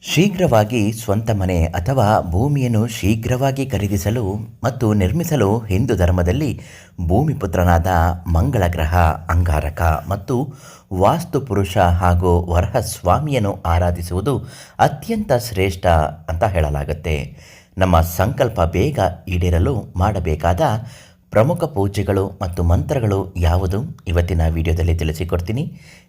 ಶೀಘ್ರವಾಗಿ ಸ್ವಂತ ಮನೆ ಅಥವಾ ಭೂಮಿಯನ್ನು ಶೀಘ್ರವಾಗಿ ಖರೀದಿಸಲು ಮತ್ತು ನಿರ್ಮಿಸಲು ಹಿಂದೂ ಧರ್ಮದಲ್ಲಿ ಭೂಮಿಪುತ್ರನಾದ ಮಂಗಳ ಗ್ರಹ ಅಂಗಾರಕ ಮತ್ತು ವಾಸ್ತು ಪುರುಷ ಹಾಗೂ ವರಹಸ್ವಾಮಿಯನ್ನು ಆರಾಧಿಸುವುದು ಅತ್ಯಂತ ಶ್ರೇಷ್ಠ ಅಂತ ಹೇಳಲಾಗುತ್ತೆ. ನಮ್ಮ ಸಂಕಲ್ಪ ಬೇಗ ಈಡೇರಲು ಮಾಡಬೇಕಾದ ಪ್ರಮುಖ ಪೂಜೆಗಳು ಮತ್ತು ಮಂತ್ರಗಳು ಯಾವುದು ಇವತ್ತಿನ ವಿಡಿಯೋದಲ್ಲಿ ತಿಳಿಸಿಕೊಡ್ತೀನಿ.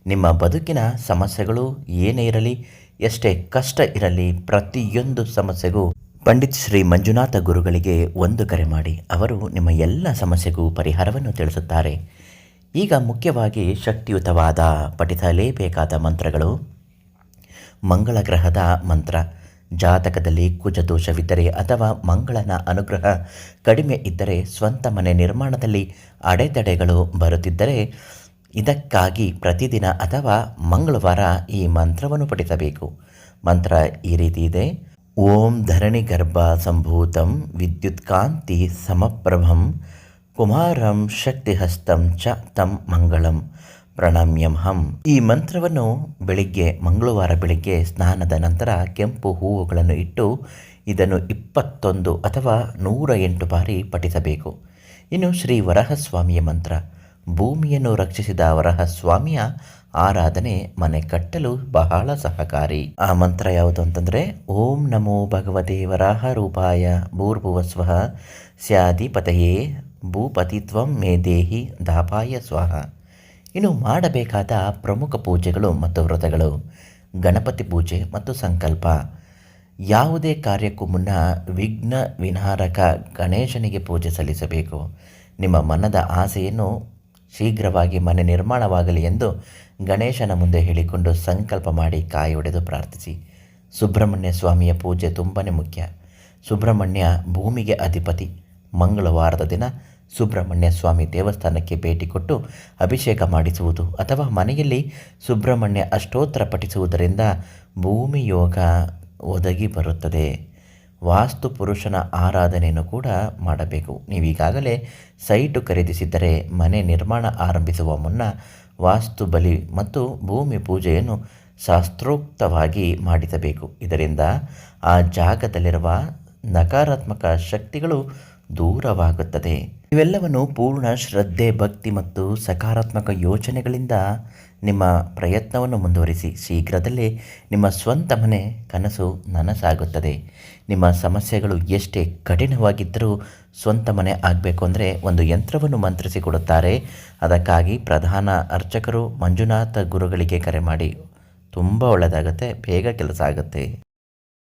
ನಿಮ್ಮ ಬದುಕಿನ ಸಮಸ್ಯೆಗಳು ಏನೇ ಇರಲಿ, ಎಷ್ಟೇ ಕಷ್ಟ ಇರಲಿ, ಪ್ರತಿಯೊಂದು ಸಮಸ್ಯೆಗೂ ಪಂಡಿತ್ ಶ್ರೀ ಮಂಜುನಾಥ ಗುರುಗಳಿಗೆ ಒಂದು ಕರೆ ಮಾಡಿ ಅವರು ನಿಮ್ಮ ಎಲ್ಲ ಸಮಸ್ಯೆಗೂ ಪರಿಹಾರವನ್ನು ತಿಳಿಸುತ್ತಾರೆ. ಈಗ ಮುಖ್ಯವಾಗಿ ಶಕ್ತಿಯುತವಾದ ಪಠಿಸಲೇಬೇಕಾದ ಮಂತ್ರಗಳು. ಮಂಗಳ ಗ್ರಹದ ಮಂತ್ರ. ಜಾತಕದಲ್ಲಿ ಕುಜದೋಷವಿದ್ದರೆ ಅಥವಾ ಮಂಗಳನ ಅನುಗ್ರಹ ಕಡಿಮೆ ಇದ್ದರೆ, ಸ್ವಂತ ಮನೆ ನಿರ್ಮಾಣದಲ್ಲಿ ಅಡೆತಡೆಗಳು ಬರುತ್ತಿದ್ದರೆ ಇದಕ್ಕಾಗಿ ಪ್ರತಿದಿನ ಅಥವಾ ಮಂಗಳವಾರ ಈ ಮಂತ್ರವನ್ನು ಪಠಿಸಬೇಕು. ಮಂತ್ರ ಈ ರೀತಿ ಇದೆ. ಓಂ ಧರಣಿ ಗರ್ಭ ಸಂಭೂತಂ ವಿದ್ಯುತ್ಕಾಂತಿ ಸಮಪ್ರಭಂ ಕುಮಾರಂ ಶಕ್ತಿಹಸ್ತಂ ಚ ತಂ ಮಂಗಳಂ ಪ್ರಣಮ್ಯಂಹಂ. ಈ ಮಂತ್ರವನ್ನು ಮಂಗಳವಾರ ಬೆಳಿಗ್ಗೆ ಸ್ನಾನದ ನಂತರ ಕೆಂಪು ಹೂವುಗಳನ್ನು ಇಟ್ಟು ಇದನ್ನು 21 ಅಥವಾ 108 ಬಾರಿ ಪಠಿಸಬೇಕು. ಇನ್ನು ಶ್ರೀ ವರಹಸ್ವಾಮಿಯ ಮಂತ್ರ. ಭೂಮಿಯನ್ನು ರಕ್ಷಿಸಿದ ವರಹಸ್ವಾಮಿಯ ಆರಾಧನೆ ಮನೆ ಕಟ್ಟಲು ಬಹಳ ಸಹಕಾರಿ. ಆ ಮಂತ್ರ ಯಾವುದು ಅಂತಂದರೆ, ಓಂ ನಮೋ ಭಗವತೆ ವರಾಹ ರೂಪಾಯ ಭೂರ್ಭುವಸ್ವಃ ಸ್ಯಾಧಿಪತಯೇ ಭೂಪತಿತ್ವಂ ಮೇ ದೇಹಿ ದಾಪಾಯ ಸ್ವಾಹ. ಇನ್ನು ಮಾಡಬೇಕಾದ ಪ್ರಮುಖ ಪೂಜೆಗಳು ಮತ್ತು ವ್ರತಗಳು. ಗಣಪತಿ ಪೂಜೆ ಮತ್ತು ಸಂಕಲ್ಪ. ಯಾವುದೇ ಕಾರ್ಯಕ್ಕೂ ಮುನ್ನ ವಿಘ್ನ ವಿನಾರಕ ಗಣೇಶನಿಗೆ ಪೂಜೆ ಸಲ್ಲಿಸಬೇಕು. ನಿಮ್ಮ ಮನದ ಆಸೆಯನ್ನು ಶೀಘ್ರವಾಗಿ ಮನೆ ನಿರ್ಮಾಣವಾಗಲಿ ಎಂದು ಗಣೇಶನ ಮುಂದೆ ಹೇಳಿಕೊಂಡು ಸಂಕಲ್ಪ ಮಾಡಿ ಕಾಯಿ ಹೊಡೆದು ಪ್ರಾರ್ಥಿಸಿ. ಸುಬ್ರಹ್ಮಣ್ಯ ಸ್ವಾಮಿಯ ಪೂಜೆ ತುಂಬಾ ಮುಖ್ಯ. ಸುಬ್ರಹ್ಮಣ್ಯ ಭೂಮಿಗೆ ಅಧಿಪತಿ. ಮಂಗಳವಾರದ ದಿನ ಸುಬ್ರಹ್ಮಣ್ಯ ಸ್ವಾಮಿ ದೇವಸ್ಥಾನಕ್ಕೆ ಭೇಟಿ ಕೊಟ್ಟು ಅಭಿಷೇಕ ಮಾಡಿಸುವುದು ಅಥವಾ ಮನೆಯಲ್ಲಿ ಸುಬ್ರಹ್ಮಣ್ಯ ಅಷ್ಟೋತ್ತರ ಪಠಿಸುವುದರಿಂದ ಭೂಮಿ ಯೋಗ ಒದಗಿ ಬರುತ್ತದೆ. ವಾಸ್ತು ಪುರುಷನ ಆರಾಧನೆಯನ್ನು ಕೂಡ ಮಾಡಬೇಕು. ನೀವೀಗಾಗಲೇ ಸೈಟು ಖರೀದಿಸಿದ್ದರೆ ಮನೆ ನಿರ್ಮಾಣ ಆರಂಭಿಸುವ ಮುನ್ನ ವಾಸ್ತು ಬಲಿ ಮತ್ತು ಭೂಮಿ ಪೂಜೆಯನ್ನು ಶಾಸ್ತ್ರೋಕ್ತವಾಗಿ ಮಾಡಿಸಬೇಕು. ಇದರಿಂದ ಆ ಜಾಗದಲ್ಲಿರುವ ನಕಾರಾತ್ಮಕ ಶಕ್ತಿಗಳು ದೂರವಾಗುತ್ತದೆ. ಇವೆಲ್ಲವನ್ನು ಪೂರ್ಣ ಶ್ರದ್ಧೆ, ಭಕ್ತಿ ಮತ್ತು ಸಕಾರಾತ್ಮಕ ಯೋಚನೆಗಳಿಂದ ನಿಮ್ಮ ಪ್ರಯತ್ನವನ್ನು ಮುಂದುವರಿಸಿ. ಶೀಘ್ರದಲ್ಲೇ ನಿಮ್ಮ ಸ್ವಂತ ಮನೆ ಕನಸು ನನಸಾಗುತ್ತದೆ. ನಿಮ್ಮ ಸಮಸ್ಯೆಗಳು ಎಷ್ಟೇ ಕಠಿಣವಾಗಿದ್ದರೂ ಸ್ವಂತ ಮನೆ ಆಗಬೇಕು ಅಂದರೆ ಒಂದು ಯಂತ್ರವನ್ನು ಮಂತ್ರಿಸಿಕೊಡುತ್ತಾರೆ. ಅದಕ್ಕಾಗಿ ಪ್ರಧಾನ ಅರ್ಚಕರು ಮಂಜುನಾಥ ಗುರುಗಳಿಗೆ ಕರೆ ಮಾಡಿ. ತುಂಬ ಒಳ್ಳೆಯದಾಗುತ್ತೆ, ಬೇಗ ಕೆಲಸ ಆಗುತ್ತೆ.